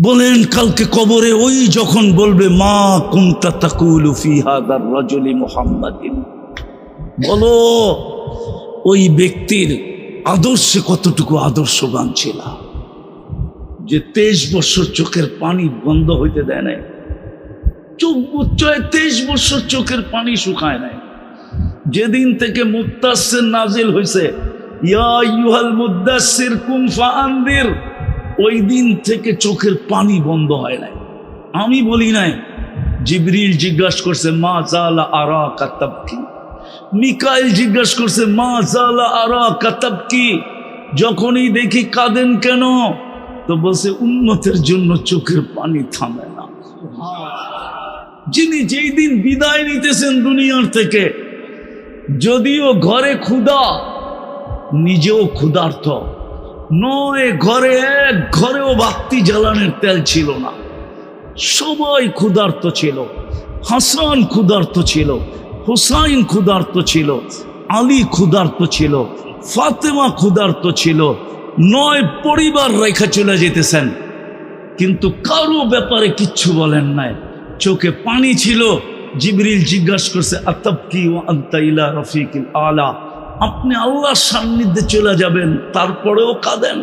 বলেন কালকে কবরে ওই যখন বলবে মা কুনতা তাকুলু ফি হাদার রাজুলি মুহাম্মাদিন, বলো ওই ব্যক্তির আদর্শে কতটুকু আদর্শবান ছিল, যে 23 বছর চোখের পানি বন্ধ হইতে দেয় নাই, চোখ বুচ্চয় 23 বছর চোখের পানি শুকায় নাই। যেদিন থেকে মুত্তাসির নাজিল হয়েছে, ইয়া আইয়ুহাল মুদ্দাসসির কুম ফাআনদির, ওই দিন থেকে চোখের পানি বন্ধ হয় নাই। আমি বলি নাই, জিবরিল জিজ্ঞাসা করছে মা জালা আরাকা তাবকি, মিকাইল জিজ্ঞাসা করছে মা জালা আরাকা তাবকি, যখনই দেখি কাঁদেন কেন, তো বলছে উম্মতের জন্য চোখের পানি থামে না। যিনি যেই দিন বিদায় নিতেছেন দুনিয়ার থেকে, যদিও ঘরে ক্ষুধা, নিজেও ক্ষুধার্ত নয়, ঘরে এক ঘরেও বাতি জ্বালানোর তেল ছিল না, সবাই ক্ষুধার্ত ছিল। হাসান ক্ষুধার্ত ছিল, হুসাইন ক্ষুধার্ত ছিল, আলী ক্ষুধার্ত ছিল, ফাতেমা ক্ষুধার্ত ছিল, 9 পরিবার রেখা চলে যেতেছেন, কিন্তু কারো ব্যাপারে কিচ্ছু বলেন নাই, চোখে পানি ছিল। জিবরিল জিজ্ঞাসা করছে আতাবকি ওয়া আনতা ইলা রফিকিল আলা, আপনি আল্লাহর সান্নিধ্যে চলে যাবেন তারপরেও কাঁদেন।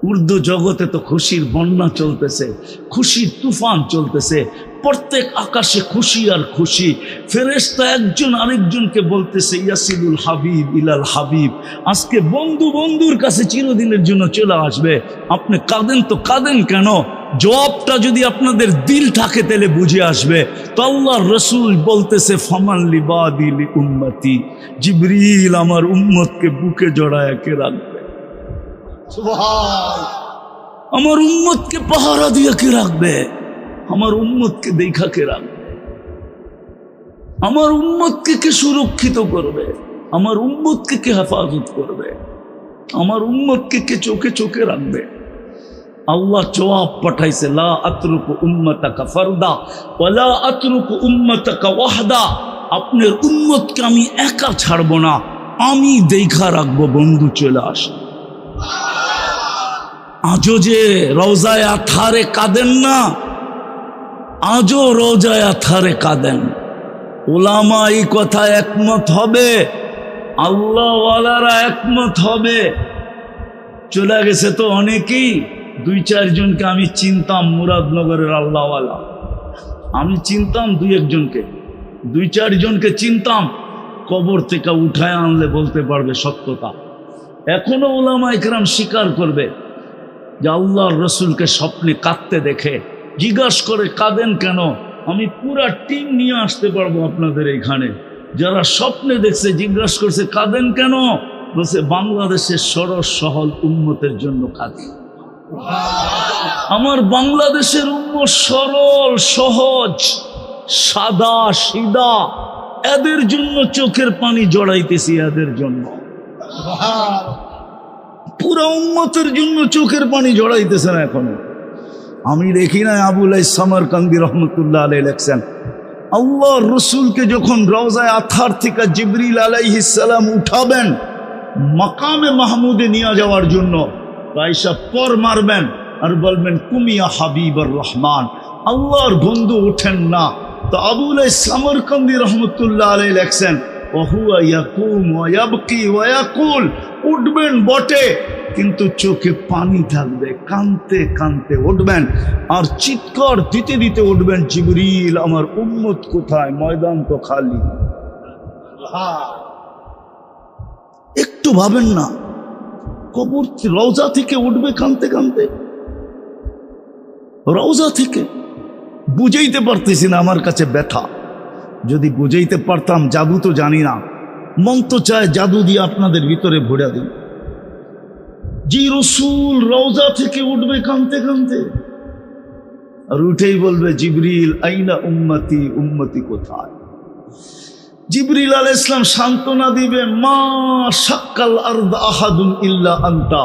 উর্দু জগতে তো খুশির বন্যা চলতেছে, খুশির তুফান চলতেছে, প্রত্যেক আকাশে খুশি আর খুশি। ফেরেশতা একজন আরেকজনকে বলতেছে ইয়াসিলুল হাবিব ইলাল হাবিব, আজকে বন্ধু বন্ধুর কাছে চিরদিনের জন্য চলে আসবে, আপনি কাঁদেন তো কাঁদেন কেন? জবাবটা যদি আপনাদের দিল থাকে তাহলে বুঝে আসবে। তো আল্লাহর রাসূল বলতেছে ফামান লিবাদি লি উম্মতি, জিবরিল আমার উম্মতকে বুকে জড়ায় কে রাখবে, আমার উম্মতকে পাহারা দিয়ে কে রাখবে, আমার উম্মতকে দেখা কে রাখবে, আমার উম্মতকে কে সুরক্ষিত করবে, আমার উম্মতকে কে হেফাজত করবে, আমার উম্মতকে কে চোখে চোখে রাখবে। আল্লাহ জবাব পাঠাইছে লা আতরুকু উম্মতাকা ফারদা ওয়ালা আতরুকু উম্মতাকা ওয়াহদা, আপনার উম্মতকে আমি একা ছাড়বো না, আমি দেখা রাখবো, বন্ধু চলে আসে। আজও যে রওজায়ে আতহারে কাঁদেন না, আজও রওজায়ে আতহারে কাঁদেন। উলামা এই কথা একমত হবে, আল্লাহওয়ালারা একমত হবে। চলে গেছে তো অনেকেই, 2-4 জনকে আমি চিনতাম, মুরাদনগরের আল্লাহওয়ালা আমি চিনতাম, 2-1 জনকে, 2-4 জনকে চিনতাম, কবর থেকে উঠায় আনলে বলতে পারবে সত্যতা। এখনো উলামা ইকরাম স্বীকার করবে যে আল্লাহর রসুলকে স্বপ্নে কাঁদতে দেখে, জিজ্ঞাসা করে কাঁদেন কেন, আমি পুরা টিম নিয়ে আসতে পারবো আপনাদের এইখানে। যারা স্বপ্নে দেখছে জিজ্ঞাসা করছে কাঁদেন কেন, বলছে বাংলাদেশের সরস সহল উম্মতের জন্য কাঁদি। আমার বাংলাদেশের উম্মত সরল সহজ সাদা সিধা, এদের জন্য চোখের পানি জড়াইতেছি, এদের জন্য, পুরা উম্মতের জন্য চোখের পানি জড়াইতেছে না এখনো। আমি দেখি না আবুল সামারকান্দি রহমতুল্লাহ আলাইহি লেখছেন, আল্লাহর রসুলকে যখন রওজায়ে আতহার থেকে জিবরিল আলাইহিস সালাম উঠাবেন মাকামে মাহমুদে নিয়ে যাওয়ার জন্য, আয়েশা পর মারবেন আর বলবেন কুমিয়া হাবিবুর রহমান, আল্লাহর বন্ধু ওঠেন না। তো আবুল সামারকান্দি রহমতুল্লাহ আলাইহি লেখছেন ওহুয়া ইয়াকুম ওয়া ইয়াবকি ওয়া ইয়াকুল, উঠবেন বটে কিন্তু চোখে পানি থাকবে, কাঁদতে কাঁদতে উঠবেন আর চিৎকার দিতে দিতে উঠবেন, জিবরিল আমার উম্মত কোথায়, ময়দান তো খালি। একটু ভাবেন না, কবর রওজা থেকে উঠবে কাঁদতে কাঁদতে, রওজা থেকে। বুঝাইতে পারতেছি না, আমার কাছে ব্যথা। যদি বুঝাইতে পারতাম, জাদু তো জানি না, মন তো চায় জাদু দিয়ে আপনাদের ভিতরে ভরে দিই। যে রসুল রওজা থেকে উঠবে কাঁদতে কাঁদতে, আর উঠেই বলবে জিবরিল আইনা উম্মতি, উম্মতি কোথায়। জিবরিল আলাইহিস সালাম সান্ত্বনা দিবে মা শাক্কাল আরদ আহাদুন ইল্লা আনতা,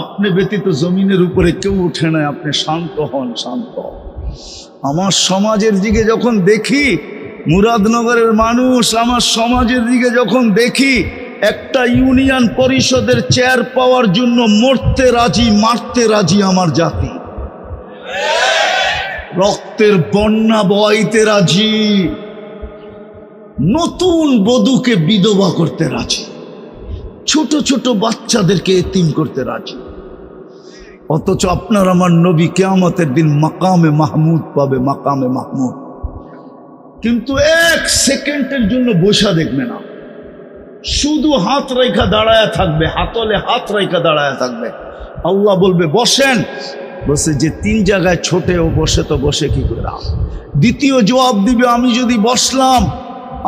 আপনি ব্যতীত জমিনের উপরে কেউ উঠে না, আপনি শান্ত হন, শান্ত। আমার সমাজের দিকে যখন দেখি, মুরাদনগরের মানুষ, আমার সমাজের দিকে যখন দেখি, একটা ইউনিয়ন পরিষদের চেয়ার পাওয়ার জন্য মরতে রাজি, মারতে রাজি আমার জাতি। রক্তের বন্যা বইতে রাজি, নতুন বধূকে বিধবা করতে রাজি, ছোট ছোট বাচ্চাদেরকে এতিম করতে রাজি। অথচ আপনার আমার নবী কিয়ামতের দিন মাকামে মাহমুদ পাবে, মাকামে মাহমুদ। কিন্তু এক সেকেন্ডের জন্য বসা দেখবে না, শুধু হাত রেখা দাঁড়ায় থাকবে, হাতলে হাত রেখা দাঁড়ায় থাকবে। আল্লাহ বলবে বসেন, বসে যে তিন জায়গায় ছোটে ও বসে, তো বসে কি করে? দ্বিতীয় জবাব দিবে আমি যদি বসলাম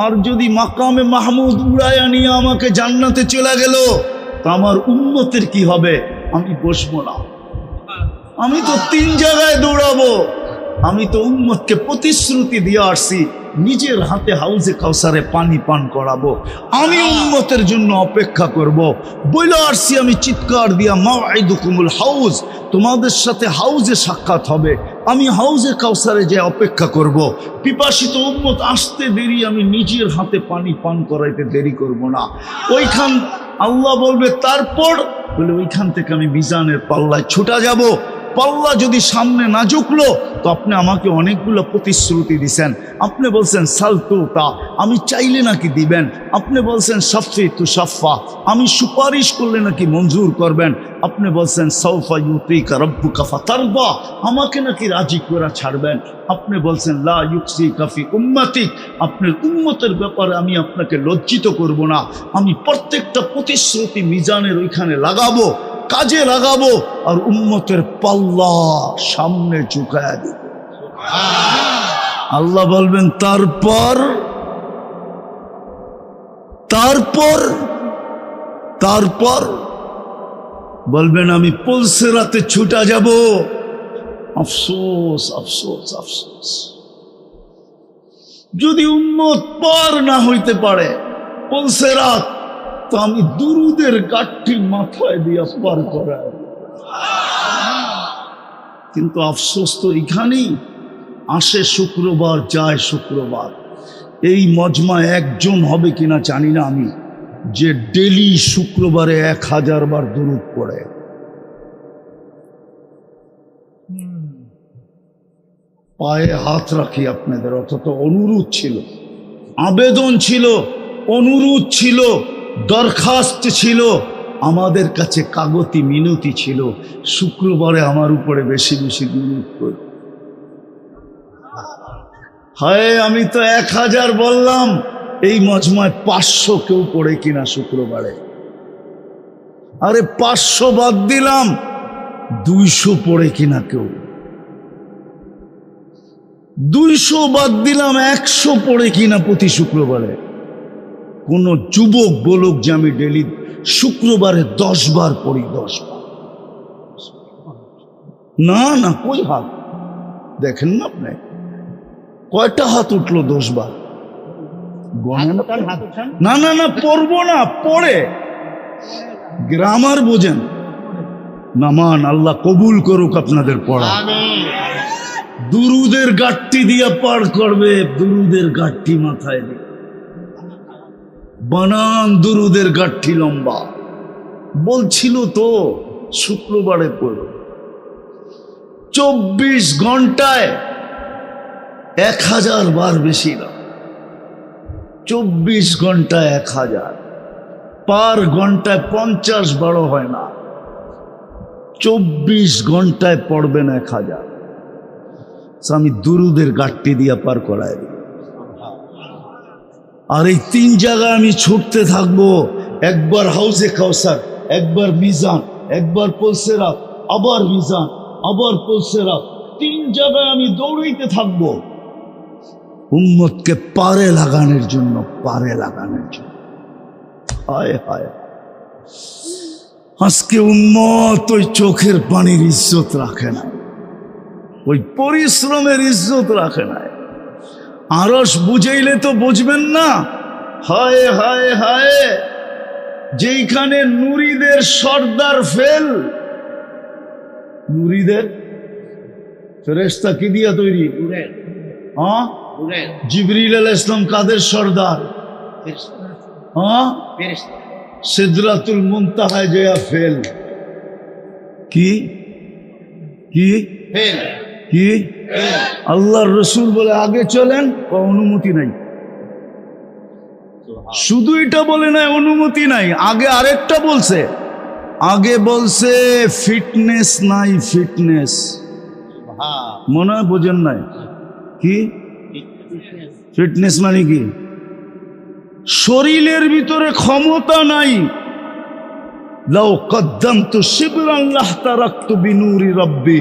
আর যদি মাকামে মাহমুদ উড়াইয়া নিয়ে আমাকে জান্নাতে চলে গেল, তো আমার উম্মতের কি হবে? আমি বসবো না, আমি তো তিন জায়গায় দৌড়াবো। আমি তো উম্মতকে প্রতিশ্রুতি দিয়ে আসছি, নিজের হাতে হাউজে কাউসারে পানি পান করাবো, আমি উম্মতের জন্য অপেক্ষা করব। বইলে আসছি আমি চিৎকার দিয়া, মাওয়াইদুকুমুল হাউজ, তোমাদের সাথে হাউজে সাক্ষাৎ হবে, আমি হাউজে কাউসারে যে অপেক্ষা করব। পিপাসিত উম্মত আসতে দেরি, আমি নিজের হাতে পানি পান করাইতে দেরি করব না। ওইখান আল্লাহ বলবে তারপর, বলে ওইখান থেকে আমি মিজানের পাল্লায় ছুটা যাব। পাল্লা যদি সামনে না ঝুঁকলো, তো আপনি আমাকে অনেকগুলো প্রতিশ্রুতি দিছেন। আপনি বলছেন সালতু তা, আমি চাইলে নাকি দিবেন। আপনি বলছেন সাফি তু সাফা, আমি সুপারিশ করলে নাকি মঞ্জুর করবেন। আপনি বলছেন সৌফা ইউতিকা রাব্বুকা ফাতারদা, আমাকে নাকি রাজি করে ছাড়বেন। আপনি বলছেন লা ইউকসিকা ফি উম্মতিক, আপনার উম্মতের ব্যাপারে আমি আপনাকে লজ্জিত করব না। আমি প্রত্যেকটা প্রতিশ্রুতি মিজানের ওইখানে লাগাবো, কাজে লাগাবো, আর উম্মতের পাল্লা সামনে ঝুঁকায়া দিব। আল্লাহ বলবেন তারপর তারপর তারপর বলবেন আমি পুলসিরাতে ছুটা যাব। আফসোস আফসোস আফসোস, যদি উম্মত পার না হইতে পারে পুলসিরাত, তো আমি দুরুদের গাঠটি মাথায় দিয়া পার করাই। কিন্তু আফসোস তো এখানেই, আসে শুক্রবার যায় শুক্রবার। এই মজমায় একজন হবে কিনা জানি না আমি, যে ডেলি শুক্রবারে 1000 বার দুরুদ পড়ে। পায়ে হাত রাখি আপনাদের, অথচ অনুরোধ ছিল, আবেদন ছিল, অনুরোধ ছিল, দরখাস্ত ছিল, আমাদের কাছে কাগতি মিনতি ছিল, শুক্রবারে আমার উপরে বেশি বেশি দুরূদ পড়ো। হায়, আমি তো 1000 বললাম, এই মজমায় 500 কেউ পড়ে কিনা শুক্রবারে? আরে 500 বাদ দিলাম, 200 পড়ে কিনা কেউ? 200 বাদ দিলাম, 100 পড়ে কিনা প্রতি শুক্রবারে? কোন যুবক বলুক যে আমি ডেলি শুক্রবারে 10 বার পড়ি, 10 বার। না না, কই হাত দেখেন না আপনি? কয়টা হাত উঠলো 10 বার? না না না, পড়বো না, পড়ে গ্রামার বোঝেন। নামান, আল্লাহ কবুল করুক আপনাদের পড়া। দুরুদের গাঠটি দিয়া পার করবে, দুরুদের গাঠটি মাথায় দিয়ে বানান, দুরুদের গাঠটি লম্বা। বলছিল তো শুক্রবারে পড়ো, 24 ঘন্টায় 1000 বার বেশি না, 24 ঘন্টায় 1000, পার ঘন্টায় 50 বারো হয় না, 24 ঘন্টায় পড়বেন 1000। আমি দুরুদের গাঠটি দিয়া পার করাই দিই। আর এই 3 জায়গায় আমি ছুটতে থাকবো, একবার হাউজে কাউসার, একবার মিজান, একবার পুলসিরাত, আবার মিজান, আবার পুলসিরাত, 3 জায়গায় আমি দৌড়াইতে থাকবো উম্মতকে পারে লাগানোর জন্য, পারে লাগানোর জন্য। হায় হায়, আজকে উম্মত ওই চোখের পানির ইজ্জত রাখে না, ওই পরিশ্রমের ইজ্জত রাখে না। আরশ বুঝাইলে তো বুঝবেন না। হায় হায় হায়, যেইখানে নুরীদের সর্দার ফেল, নুরীদের ফেরেশতা কি দিয়া তৈরি? হ্যাঁ, জিবরিল আলাইহিস সালাম কাদের সর্দার? হ্যাঁ, সিদরাতুল মুনতাহায় যেয়া ফেল। কি কি ফেল? কি আল্লাহর রসুল বলে আগে চলেন, অনুমতি নাই। শুধু এটা বলে নাই অনুমতি নাই, আগে আরেকটা বলছে, আগে বলছে ফিটনেস নাই, ফিটনেস। মনে হয় বোঝেন নাই কি ফিটনেস মানে কি? শরীরের ভিতরে ক্ষমতা নাই। লাউ কদ্দামতু শিবরান লাহতারাকতু বিনূরি রাব্বি,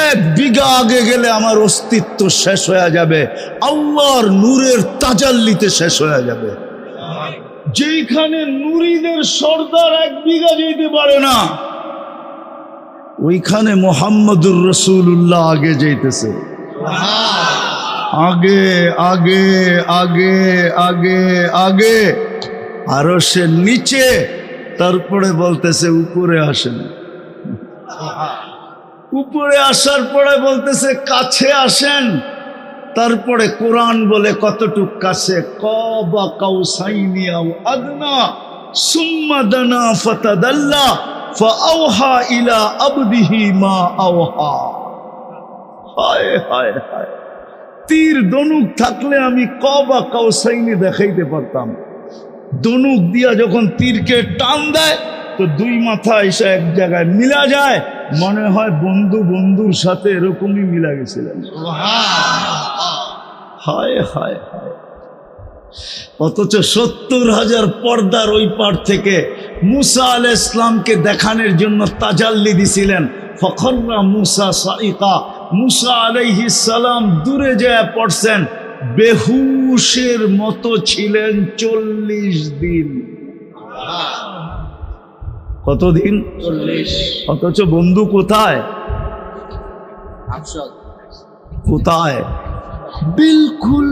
এক বিঘা আগে গেলে আমার অস্তিত্ব শেষ হয়ে যাবে, আল্লাহর নূরের তাজাল্লিতে শেষ হয়ে যাবে। যেখানে নূরীদের সর্দার এক বিঘা যেতে পারে না, ওইখানে মুহাম্মদুর রাসূলুল্লাহ আগে যাইতেছে। আগে আগে আগে আগে আগে, আরো সে নিচে, তারপরে বলতেছে উপরে আসেন। উপরে আসার পরে বলতেছে কাছে আসেন। তারপরে কোরআন বলে কতটুক কাছে, কাবা কাউসাইনি আও আদনা সুম্মা দানা ফাতাদাল্লা ফাআওহা ইলা আবদিহি মা আওহা। হায় হায় হায়, তীর দনুক থাকলে আমি কাবা কাউসাইনি দেখাইতে পারতাম। দনুক দিয়া যখন তীরকে টান দেয় তো দুই মাথা এসে এক জায়গায় মিলা যায়, মনে হয় বন্ধু বন্ধুর সাথে এরকমই মিলা গেছিলেন। হায় হায় হায়। অথচ 70,000 পর্দার ওই পার থেকে মুসা আলাইহিস সালামকে দেখানোর জন্য তাজাল্লি দিছিলেন। ফখররা মুসা সাইকা, মুসা আলাইহিস সালাম দূরে যায় পড়ছেন, বেহুশের মতো ছিলেন 40 দিন। কতদিন? 40। অথচ বন্ধু কোথায়? কোথায়? বিলকুল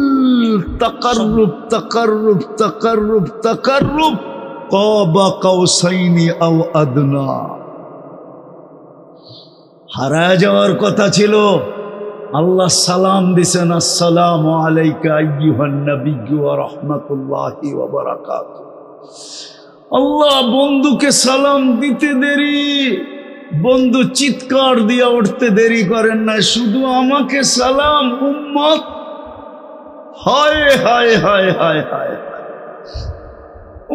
তাকাররুব তাকাররুব তাকাররুব তাকাররুব, কাবা কাউসাইনি আও আদনা। হারায় যাওয়ার কথা ছিল, আল্লাহ সালাম দিছেন, আসসালামু আলাইকা আইয়ুহান নাবিয়্যু ওয়া রাহমাতুল্লাহি ওয়া বারাকাতুহু। আল্লাহ বন্ধুকে সালাম দিতে দেরি, বন্ধু চিৎকার দিয়া উঠতে দেরি করেন না, শুধু আমাকে সালাম উম্মত। হায় হায় হায় হায় হায়,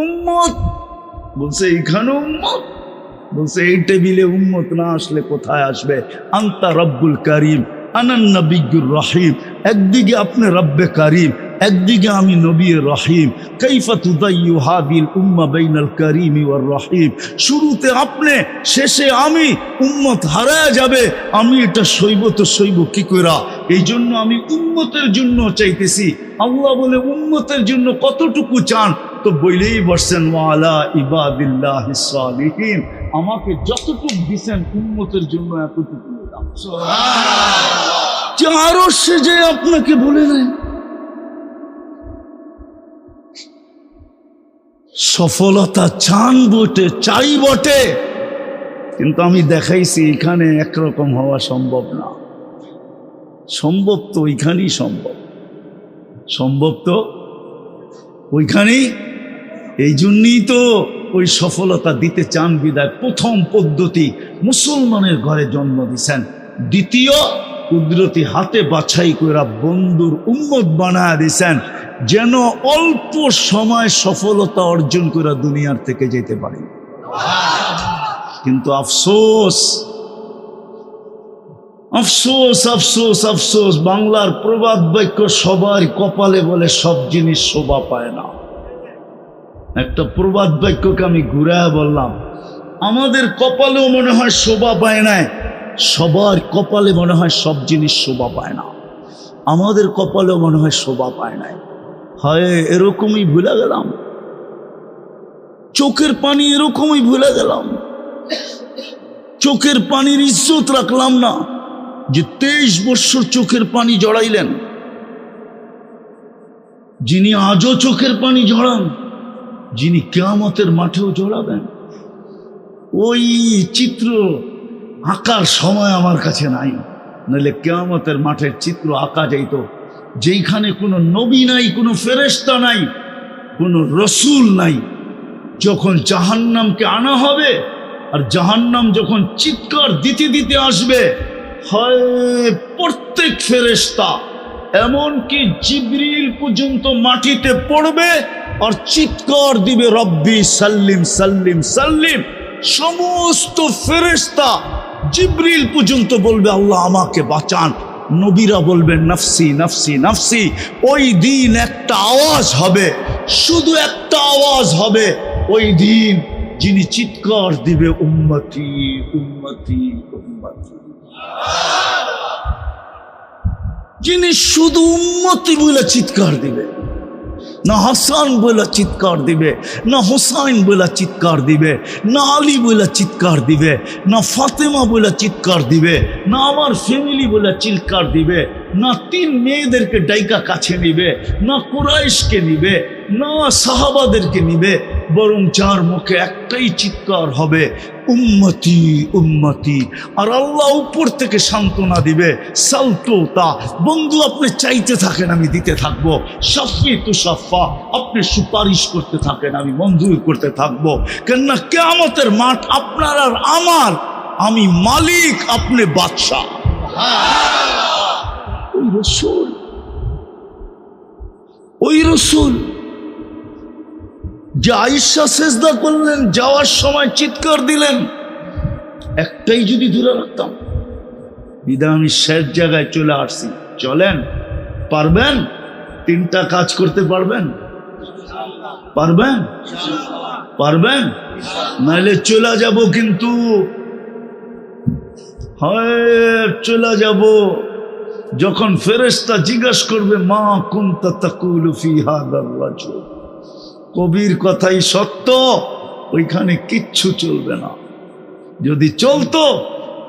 উম্মত বলছে এইখানে উম্মত, বলছে এই টেবিলে উম্মত না আসলে কোথায় আসবে? আনতা রব্বুল করিম আনান নবিয়্যুর রহিম। একদিকে আপনি রব্বে করিম, একদিকে আমি নবী রহিম। কাইফা তুদাইয়ু হাদিল উম্মাহ বাইনাল করিম ওয়ার রহিম। শুরুতে আপনি, শেষে আমি, উম্মত হারায় যাবে, আমি এটা সইব তো সইব কি কইরা? এই জন্য আমি উম্মতের জন্য চাইতেছি। আল্লাহ বলে উম্মতের জন্য কতটুকু চান? তো বইলেই বসছেন ওয়ালা ইবাদিল্লাহিস সালিহিন, আমাকে যতটুকু দিছেন উম্মতের জন্য এতটুকু দিলাম। সুবহানাল্লাহ। আরো সে যে আপনাকে বলে দেয় সফলতা চান বটে, চাই বটে, কিন্তু আমি দেখাইছি এখানে একরকম হওয়া সম্ভব না। সম্ভব তো ওইখানেই সম্ভব, সম্ভব তো ওইখানেই। এই জন্যই তো ওই সফলতা দিতে চান বিদায় প্রথম পদ্ধতি মুসলমানের ঘরে জন্ম দিছেন, দ্বিতীয় কুদরতি হাতে বাছাই করে বন্ধুর উম্মত বানায় দিছেন, যেন অল্প সময় সফলতা অর্জন করে দুনিয়ার থেকে যেতে পারি। কিন্তু আফসোস আফসোস আফসোস আফসোস, বাংলার প্রবাদ বাক্য সবার কপালে বলে সব জিনিস শোভা পায় না। একটা প্রবাদ বাক্যকে আমি ঘুরায় বললাম, আমাদের কপালেও মনে হয় শোভা পায় না, সবার কপালে মনে হয় সব জিনিস শোভা পায় না, আমাদের কপালেও মনে হয় শোভা পায় না। হয় এরকমই ভুলে গেলাম, চোখের পানি এরকমই ভুলে গেলাম, চোখের পানির ইজ্জত রাখলাম না। যে 23 বছর চোখের পানি জড়াইলেন, যিনি আজও চোখের পানি জড়ান, যিনি কিয়ামতের মাঠেও জড়াবেন, ওই চিত্র আঁকার সময় আমার কাছে নাই, নইলে কিয়ামতের মাঠের চিত্র আঁকা যাইত, যেইখানে কোনো নবী নাই, কোনো ফেরেশতা নাই, কোনো রসুল নাই। যখন জাহান্নামকে আনা হবে আর জাহান্নাম যখন চিৎকার দিতে দিতে আসবে, হয় প্রত্যেক ফেরেশতা এমনকি জিবরিল পর্যন্ত মাটিতে পড়বে আর চিৎকার দিবে রব্বি সাল্লিম সাল্লিম সাল্লিম। সমস্ত ফেরেশতা জিবরিল পর্যন্ত বলবে আল্লাহ আমাকে বাঁচান, নবীরা বলবেন নফসি নফসি নফসি। ওই দিন একটা আওয়াজ হবে, শুধু একটা আওয়াজ হবে ওই দিন, যিনি চিৎকার দিবে উম্মতি উম্মতি উম্মতি। যিনি শুধু উম্মতি বলে চিৎকার দিবে, না হাসান বলে চিৎকার দিবে, না হুসাইন বলে চিৎকার দিবে, না আলী বলে চিৎকার দিবে, না ফাতেমা বলে চিৎকার দিবে, না আমার ফ্যামিলি বলে চিৎকার দিবে, না 3 মেয়েদেরকে ডাইকা কাছে নিবে, না কুরাইশকে নিবে, না সাহাবাদেরকে নিবে, বরং যার মুখে একটাই চিৎকার হবে উম্মতি উম্মতি। আর আল্লাহ উপর থেকে সান্ত্বনা দিবে সালতোতা, বন্ধু আপনি চাইতে থাকেন আমি দিতে থাকবো, শাফি তু শাফা, আপনি সুপারিশ করতে থাকেন আমি মঞ্জুর করতে থাকবো। কেননা কিয়ামতের মাঠ আপনার আর আমার, আমি মালিক আপনি বাদশা। ওই রসুল যে আয়েশা সেজদা করলেন, যাওয়ার সময় চিৎকার দিলেন, একটাই যদি দূরে রাখতাম, বিদা আমি শেষ জায়গায় চলে আসছি। চলেন, পারবেন? 3টা কাজ করতে পারবেন? পারবেন? পারবেন? নাইলে চলে যাব, কিন্তু হয় চলে যাব যখন ফেরেশতা জিজ্ঞাসা করবে মা কুনতা তাকুলু ফি হাদার রাজুল, কবির কথাই সত্য, ওইখানে কিচ্ছু চলবে না। যদি চলতো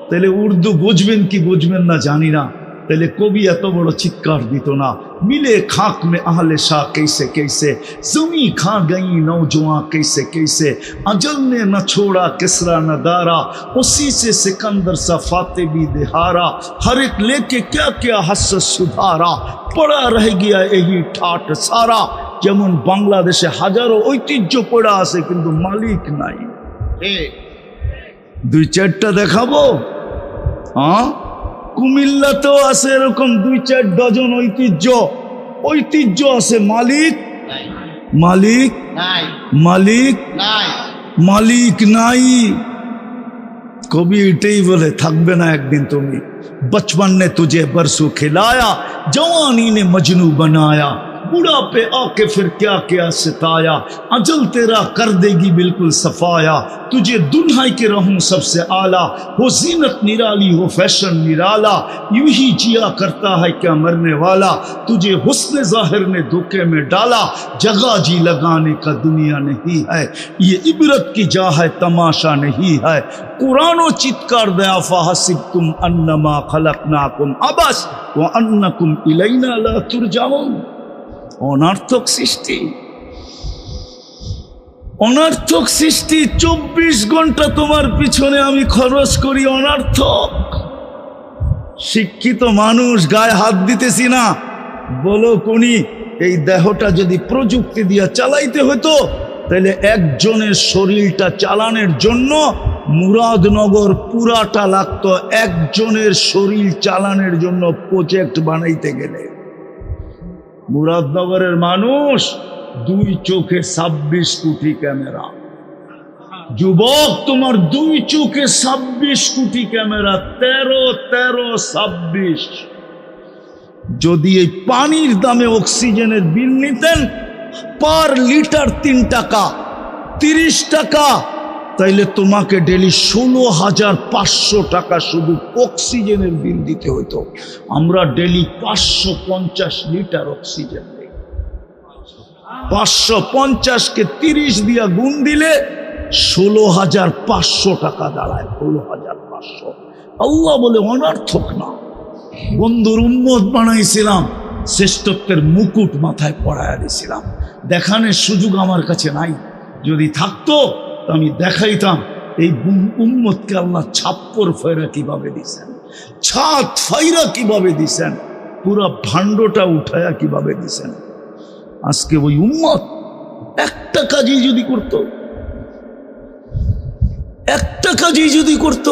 তাহলে উর্দু বুঝবেন কি বুঝবেন না জানি না, তাহলে কবি এত বড় চিৎকার দিত না। মিলে খাক মে আহলে শাহ कैसे कैसे, जमी खा गई नौजवान कैसे कैसे, अजल ने न छोड़ा किसरा न दारा, उसी से सिकंदर सा फाते भी दिहारा, हर एक लेके क्या क्या हसरत सुधारा, पड़ा रह गया यही ठाट सारा। যেমন বাংলাদেশে হাজারো ঐতিহ্য পড়া আছে কিন্তু মালিক নাই। 2-4টা দেখাবো? হ্যাঁ, কুমিল্লাতেও আছে এরকম 2-4 ডজন ঐতিহ্য আছে, মালিক মালিক মালিক মালিক নাই। কবি এটাই বলে থাকবে না একদিন তুমি। बचपन ने तुझे बरसों खिलाया, जवानी ने मजनू बनाया, बुढ़ापे आके फिर क्या क्या सिताया, अजल तेरा कर देगी बिल्कुल सफाया, तुझे दुल्हाई के रहूं सबसे आला, हो जीनत निराली हो फैशन निराला, यूं ही जिया करता है क्या मरने वाला, तुझे हुस्न जाहिर ने धोखे में डाला, जगह जी लगाने का दुनिया नहीं है, ये इबरत की जा है तमाशा नहीं है। कुरानो चित्कार दया फाहसिबतुम अन्नमा खलकनाकुम अबस व अन्नकुम इलैना ला तुरजाउन। অনর্থক সৃষ্টি, অনর্থক সৃষ্টি। 24 ঘন্টা তোমার পিছনে আমি খরচ করি, অনর্থক। শিক্ষিত মানুষ গায়ে হাত দিতেছি না, বলো কোনি এই দেহটা যদি প্রযুক্তি দিয়া চালাইতে হতো তাহলে একজনের শরীরটা চালানোর জন্য মুরাদনগর পুরাটা লাগতো, একজনের শরীর চালানোর জন্য প্রজেক্ট বানাইতে গেলে। মুরাদনগরের মানুষ 2 চোখে 26 কোটি ক্যামেরা। যুবক, তোমার 2 চোখে 26 কোটি ক্যামেরা, 13 যদি এই পানির দামে অক্সিজেনের বিল নিতেন পার লিটার 3 টাকা 30 টাকা, তাইলে তোমাকে ডেলি 16,500 টাকা শুধু অক্সিজেনের বিল দিতে হতো। আমরা ডেলি 550 লিটার অক্সিজেন নেই। 550কে 30 দিয়া গুণ দিলে 16,500 টাকা দাঁড়ায়। 16,500। আল্লাহ বলে অনর্থক না। বন্ধুর উম্মত বানাইছিলাম, শ্রেষ্ঠত্বের মুকুট মাথায় পরাইয়া দিয়েছিলাম। দেখানোর সুযোগ আমার কাছে নাই, যদি থাকতো আমি দেখাইতাম এই উম্মতকে আল্লাহ ছাপ্পর ফায়রা কিভাবে দিছেন, ছাদ ফায়রা কিভাবে দিছেন, পুরা ভাণ্ডটা উঠায়া কিভাবে দিছেন। আজকে ওই উম্মত একটা কাজই যদি করত, একটা কাজই যদি করত,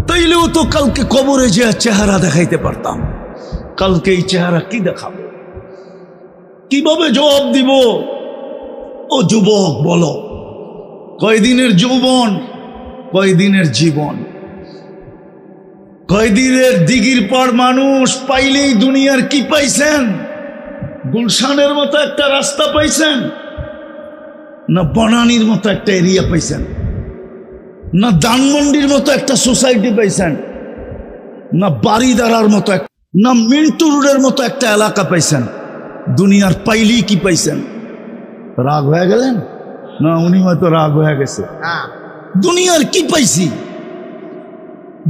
তাইলেও তো কালকে কবরে যে চেহারা দেখাইতে পারতাম। কালকে এই চেহারা কি দেখাবো, কিভাবে জবাব দিব? ও যুবক বলো, কয়দিনের যৌবন, কয়দিনের জীবন, কয়দিনের দিঘির পর মানুষ পাইলেই দুনিয়ার কি পাইছেন? গুলশানের মতো একটা রাস্তা পাইছেন, না বনানীর মতো একটা এরিয়া পাইছেন, না ধানমন্ডির মতো একটা সোসাইটি পাইছেন, না বাড়িদারার মতো, না মিন্টু রোডের মতো একটা এলাকা পাইছেন? দুনিয়ার পাইলেই কি পাইছেন? রাগ হয়ে গেলেন? না, উনি হয়তো রাগ হয়ে গেছে। দুনিয়ার কি পাইছি?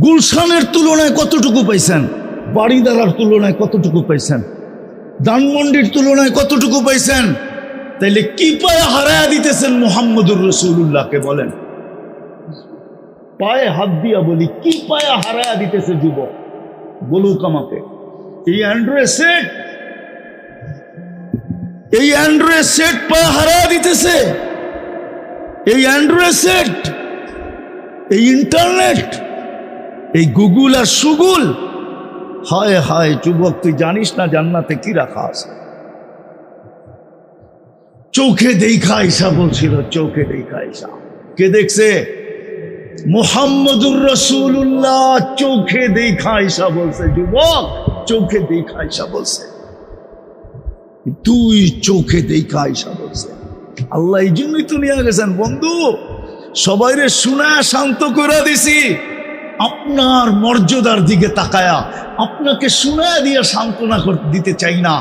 গুলশানের তুলনায় কতটুকু পাইছেন? বাড়িদারার তুলনায় কতটুকু পাইছেন? ধানমন্ডির তুলনায় কতটুকু পাইছেন? তাইলে কি পায়ে হারায়া দিতেছেন মুহাম্মদুর রাসূলুল্লাহকে? বলেন, পায়ে হাত দিয়া বলি, কি পায়ে হারায়া দিতেছে যুবক? বলুক আমাকে। এই অ্যান্ড্রয়েড সেট, এই অ্যান্ড্রয়েড সেট পায়ে হারায়া দিতেছে। এই অ্যান্ড্রয়েড সেট, এই ইন্টারনেট, এই গুগল আর সুগুল। হায় হায় যুবক, তুই জানিস না জান্নাতে কি রাখা আছে? চোখে দেখা ঈসা বলছিল, চোখে দেখা ঈসা। কে দেখছে? মুহাম্মদুর রাসূলুল্লাহ চোখে দেখা ঈসা বলছে। যুবক, চোখে দেখা ঈসা বলছে, তুই চোখে দেখা ঈসা বলছে। আল্লাহ এই জন্যই তো নিয়ে গেছেন বন্ধু, সবাইরে শুনা শান্ত করে দিছি। আপনার মর্যাদার দিকে তাকায়া আপনাকে শুনায়া দিয়া সান্ত্বনা দিতে চাই না।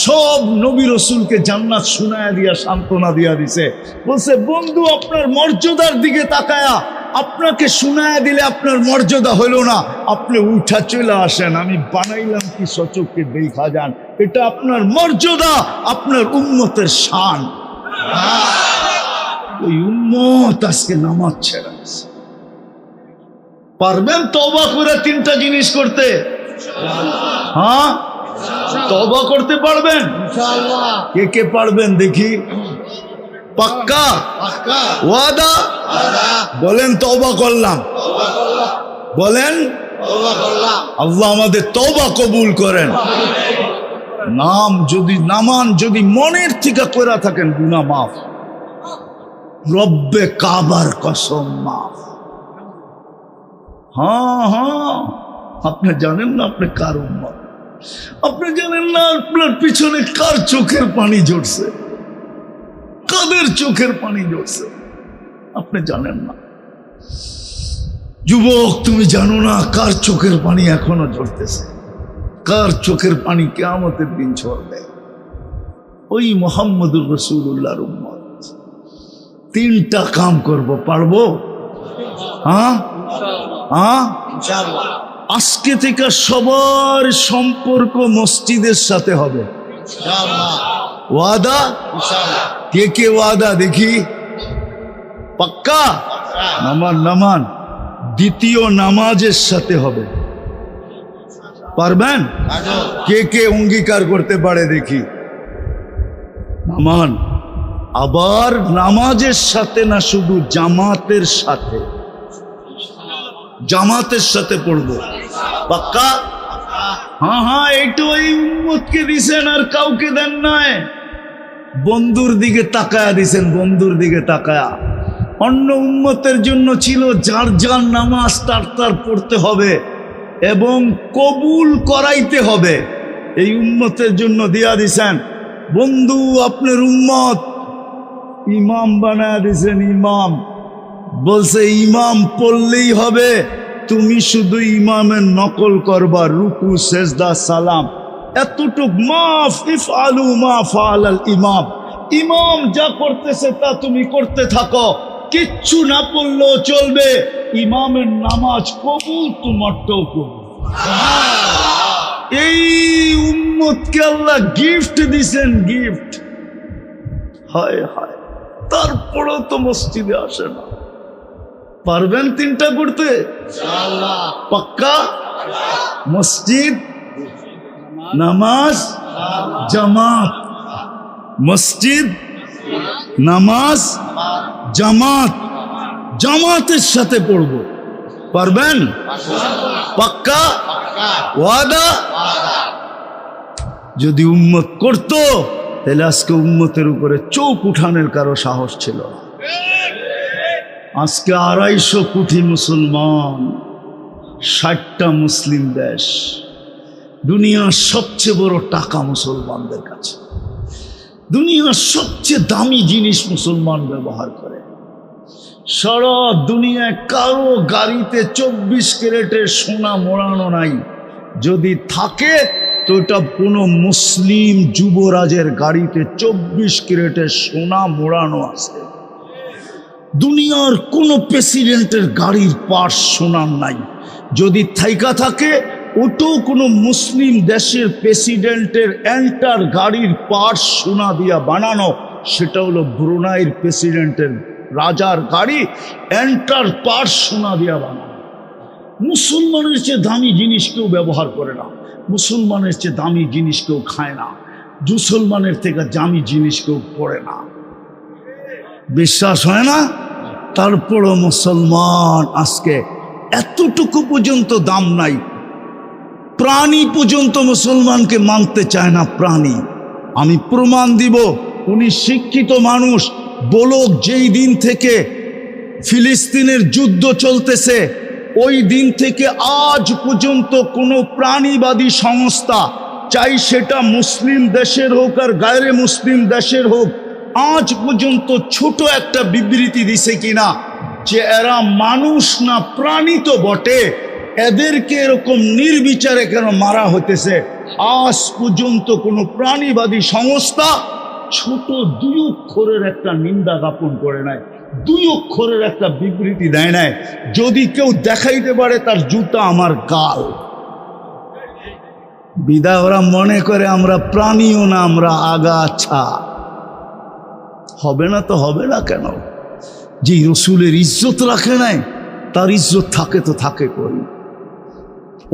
সব নবী রসুলকে জান্নাত শুনায়া দিয়া সান্ত্বনা দিয়া দিছে। বলছে বন্ধু, আপনার মর্যাদার দিকে তাকায়া আপনাকে শুনায়া দিলে আপনার মর্যাদা হইল না, আপনি উঠা চলে আসেন, আমি বানাইলাম কি সচক্ষে দেখা যান। এটা আপনার মর্যাদা, আপনার উম্মতের শান। ওই উম্মত আজকে নামাজ ছেড়ে দিছে। পারবেন তওবা করে তিনটা জিনিস করতে? হ্যাঁ, তওবা করতে পারবেন? কে কে পারবেন দেখি? পাক্কা ওয়াদা? বলেন তওবা করলাম। বলেন আল্লাহ আমাদের তওবা কবুল করেন। নাম যদি নামান, যদি মনের থেকে কইরা থাকেন, গুনাহ মাফ। রব্বে কাবার কসম মাফ। হ্যাঁ হ্যাঁ, আপনি জানেন না আপনি কার উম্মত? আপনি জানেন না আপনার পিছনে কার চোখের পানি ঝরছে, কাদের চোখের পানি ঝরছে? আপনি জানেন না। যুবক, তুমি জানো না কার চোখের পানি এখনো ঝরতেছে, কার চোখের পানি কিয়ামতের দিন ঝরবে? ওই মুহাম্মদুর রাসূলুল্লাহর উম্মত। তিনটা কাম করব, পারবো? হ্যাঁ হ্যাঁ, আজকে থেকে সবার সম্পর্ক মসজিদের সাথে হবে। ওয়াদা? কে কে ওয়াদা দেখি? পাক্কা? নামান নামান। দ্বিতীয় নামাজের সাথে হবে। পারবেন? কে কে অঙ্গীকার করতে পারে দেখি? নামান। আবার নামাজের সাথে না, শুধু জামাতের সাথে। জামাতের সাথে পড়বো। পাক্কা? হ্যাঁ হ্যাঁ, এইটু এই উম্মতকে দিছেন, আর কাউকে দেন নাই। বন্ধুর দিকে তাকায়া দিছেন, বন্ধুর দিকে তাকায়া। অন্য উম্মতের জন্য ছিল যার যার নামাজ তার পড়তে হবে এবং কবুল করাইতে হবে। এই উম্মতের জন্য দিয়া দিছেন। বন্ধু, আপনার উম্মত ইমাম বানায়া দিছেন। ইমাম বলছে ইমাম পড়লেই হবে, তুমি শুধু ইমামের নকল করবা, রুকু সেজদা সালাম এতটুক। মাফ ইফআলু মা ফাআলাল ইমাম। ইমাম যা করতেছে তা তুমি করতে থাকো, কিচ্ছু না পড়লেও চলবে। ইমামের নামাজ কবুল, তোমারটাও কবুল। এই উম্মতকে আল্লাহ গিফট দিছেন, গিফট। হায় হায়, তারপরেও তো মসজিদে আসে না। পারবেন তিনটা করতে? পাক্কা? মসজিদ, নামাজ, জামাত। মসজিদ, নামাজ, জামাত। জামাতের সাথে পড়ব। পারবেন? পাক্কা ওয়াদা? যদি উম্মত করত তাহলে আজকে উম্মতের উপরে চোখ উঠানোর কারো সাহস ছিল না। আজকে 250 কোটি মুসলমান, 60টা মুসলিম দেশ, দুনিয়ার সবচেয়ে বড় টাকা মুসলমানদের কাছে, দুনিয়ার সবচেয়ে দামি জিনিস মুসলমান ব্যবহার করে। সারা দুনিয়ায় কারো গাড়িতে 24 ক্যারেটের সোনা মোড়ানো নাই, যদি থাকে তো এটা কোনো মুসলিম যুবরাজের গাড়িতে 24 ক্যারেটের সোনা মোড়ানো আছে। দুনিয়ার কোনো প্রেসিডেন্টের গাড়ির পার্টস সোনার নাই, যদি থাইকা থাকে ওটাও কোনো মুসলিম দেশের প্রেসিডেন্টের এন্টার গাড়ির পার্টস সোনা দিয়া বানানো। সেটা হলো ব্রুনাইয়ের প্রেসিডেন্টের রাজার গাড়ি, এন্টার পার্টস সোনা দিয়া বানানো। মুসলমানের চেয়ে দামি জিনিস কেউ ব্যবহার করে না, মুসলমানের চেয়ে দামি জিনিস কেউ খায় না, মুসলমানের থেকে দামি জিনিস কেউ পড়ে না। বিশ্বাস হয় না? তারপরও মুসলমান আজকে এতটুকু পর্যন্ত দাম নাই, প্রাণী পর্যন্ত মুসলমানকে মানতে চায় না। প্রাণী, আমি প্রমাণ দিব। উনি শিক্ষিত মানুষ, বলক যেই দিন থেকে ফিলিস্তিনের যুদ্ধ চলতেছে ওই দিন থেকে আজ পর্যন্ত কোনো প্রাণীবাদী সংস্থা, চাই সেটা মুসলিম দেশের হোক আর গায়রে মুসলিম দেশের হোক, আজ পর্যন্ত ছোট একটা বিবৃতি দিছে কিনা যে এরা মানুষ না প্রাণী তো বটে, এদেরকে এরকম নির্বিচারে কেন মারা হতেছে, আজ পর্যন্ত কোনো প্রাণীবাদী সংস্থা ছোট 2 অক্ষরের একটা নিন্দা জ্ঞাপন করে নাই, 2 অক্ষরের একটা বিবৃতি দেয় নাই। যদি কেউ দেখাইতে পারে তার জুতা আমার গাল। বিদায় ওরা মনে করে আমরা প্রাণীও না, আমরা আগাছা। হবে না তো হবে না কেন? যে রসুলের ইজ্জত রাখে নাই তার ইজ্জত থাকে তো থাকে করি।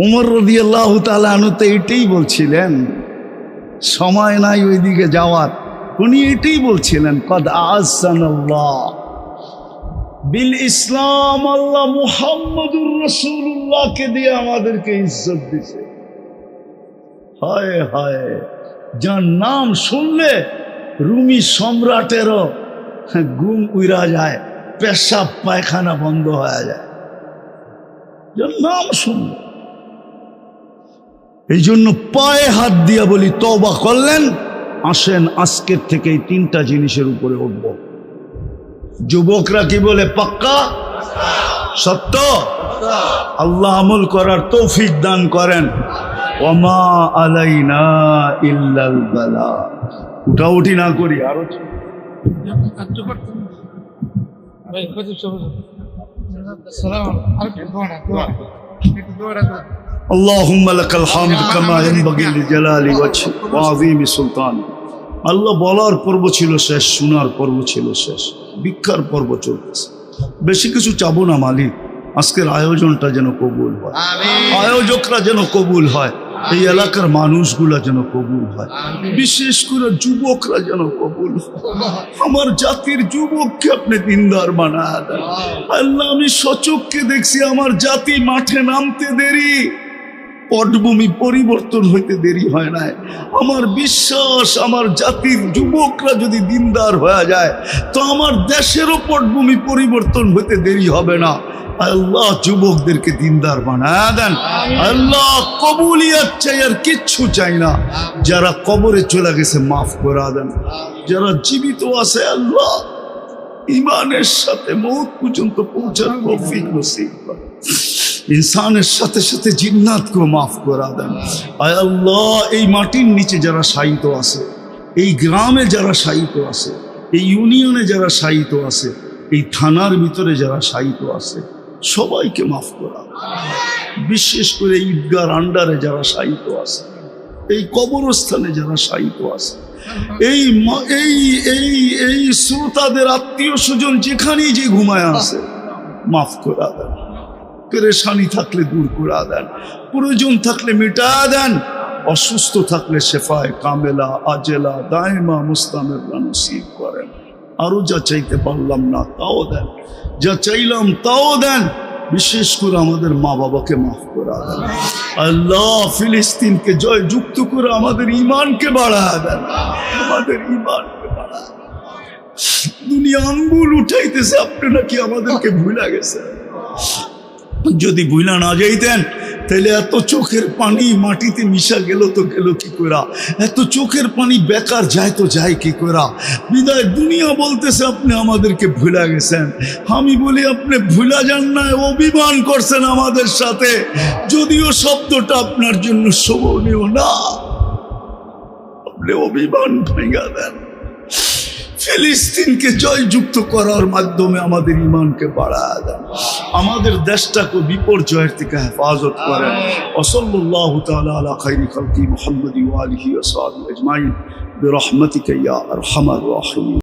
ওমর রাদিয়াল্লাহু তাআলা আনহু তো এটাই বলছিলেন, সময় নাই ওইদিকে যাওয়ার, উনি এটাই বলছিলেন, কদ আযানাল্লাহ বিল ইসলাম, আল্লাহ মুহাম্মদুর রাসূলুল্লাহকে দিয়ে আমাদেরকে ইজ্জত দিছে। হায় হায়, যার নাম শুনলে রুমি সম্রাটেরও ঘুম উড়া যায়, পেশাব পায়খানা বন্ধ হয়ে যায়, যার নাম শুনলে। এই জন্য পায়ে হাত দিয়া বলি, তওবা করলেন, আসেন আজকের থেকে এই 3টা জিনিসের উপরে উঠব। যুবকরা কি বলে? পাক্কা সত্য। আল্লাহ আমল করার তৌফিক দান করেন। ওমা আলাইনা ইল্লাল বালা। উঠাউঠি না করি, আরো اللهم لك الحمد كما ينبغي لجلال وجهك وعظيم سلطانك। আল্লাহ বলার পর্ব ছিল শেষ, শোনার পর্ব ছিল শেষ, ভিক্ষার পর্ব চলতেছে। বেশি কিছু চাবো না মালিক, আজকের আয়োজনটা যেন কবুল হয়, আয়োজকরা যেন কবুল হয়, এই এলাকার মানুষগুলা যেন কবুল হয়, বিশেষ করে যুবকরা যেন কবুল হয়। আমার জাতির যুবককে আপনি দিনদার বানায় দেন আল্লাহ। আমি সচক্ষে দেখছি আমার জাতি মাঠে নামতে দেরি, পটভূমি পরিবর্তন হইতে দেরি হয় না। আমার বিশ্বাস আমার জাতির যুবকরা যদি দিনদার হয়ে যায় তো আমার দেশেরও পটভূমি পরিবর্তন হইতে দেরি হবে না। আল্লাহ যুবকদেরকে দিনদার বানায় দেন আল্লাহ। কবুলিয়াত চাই, আর কিচ্ছু চাই না। যারা কবরে চলে গেছে মাফ করে দেন, যারা জীবিত আছে আল্লাহ ঈমানের সাথে মওত পর্যন্ত পৌঁছার তৌফিক নসিব করেন। ইনসানের সাথে সাথে জিন্নাতকেও মাফ করে দেন। আয় আল্লাহ, এই মাটির নিচে যারা শায়িত আছে, এই গ্রামে যারা শায়িত আছে, এই ইউনিয়নে যারা শায়িত আছে, এই থানার ভিতরে যারা শায়িত আছে, সবাইকে মাফ করা। বিশেষ করে ঈদগার আন্ডারে যারা শায়িত আছে, এই কবরস্থানে যারা শায়িত আছে, এই এই শ্রোতাদের আত্মীয় স্বজন যেখানেই যে ঘুমায় আছে, মাফ করা দেন। পেরেশানি থাকলে দূর করে দেন, প্রয়োজন থাকলে মিটা দেন, অসুস্থ থাকলে শেফায়ে কামেলা আজেলা দায়মা মুস্তামিরা নসিব করেন। আরো যা চাইতে পারলাম না তাও দেন, যা চাইলাম তাও দেন। বিশেষ করে আমাদের মা বাবাকে মাফ করা দেন আল্লাহ। ফিলিস্তিনকে জয়যুক্ত করে আমাদের ঈমানকে বাড়ায় দেন, আমাদের ঈমানকে বাড়ায়। দুনিয়া আঙ্গুল উঠাইতেছে, আপনি নাকি আমাদেরকে ভুলা গেছে। যদি ভুলা না যাইতেন তাহলে এত চোখের পানি মাটিতে মিশা গেল তো গেল কি করা? এত চোখের পানি বেকার যায় তো যায় কি করা? বিদায় দুনিয়া বলতেছে আপনি আমাদেরকে ভুলা গেছেন। আমি বলি আপনি ভুলা যান না, অভিমান করছেন আমাদের সাথে, যদিও শব্দটা আপনার জন্য শোভনীয় না। আপনি অভিমান ভেঙে দেন, ফিলিস্তিনকে জয়যুক্ত করার মাধ্যমে আমাদের ঈমানকে বাড়ায় দেন, আমাদের দেশটাকে বিপর্যয়ের থেকে হেফাজত করেন। ওয়াসাল্লাল্লাহু তাআলা আলা খায়রি খালকি মুহাম্মাদি ওয়া আলিহি ওয়া সাহবিহি আজমাইন বিরহমাতিকা ইয়া আরহামার রাহিমিন।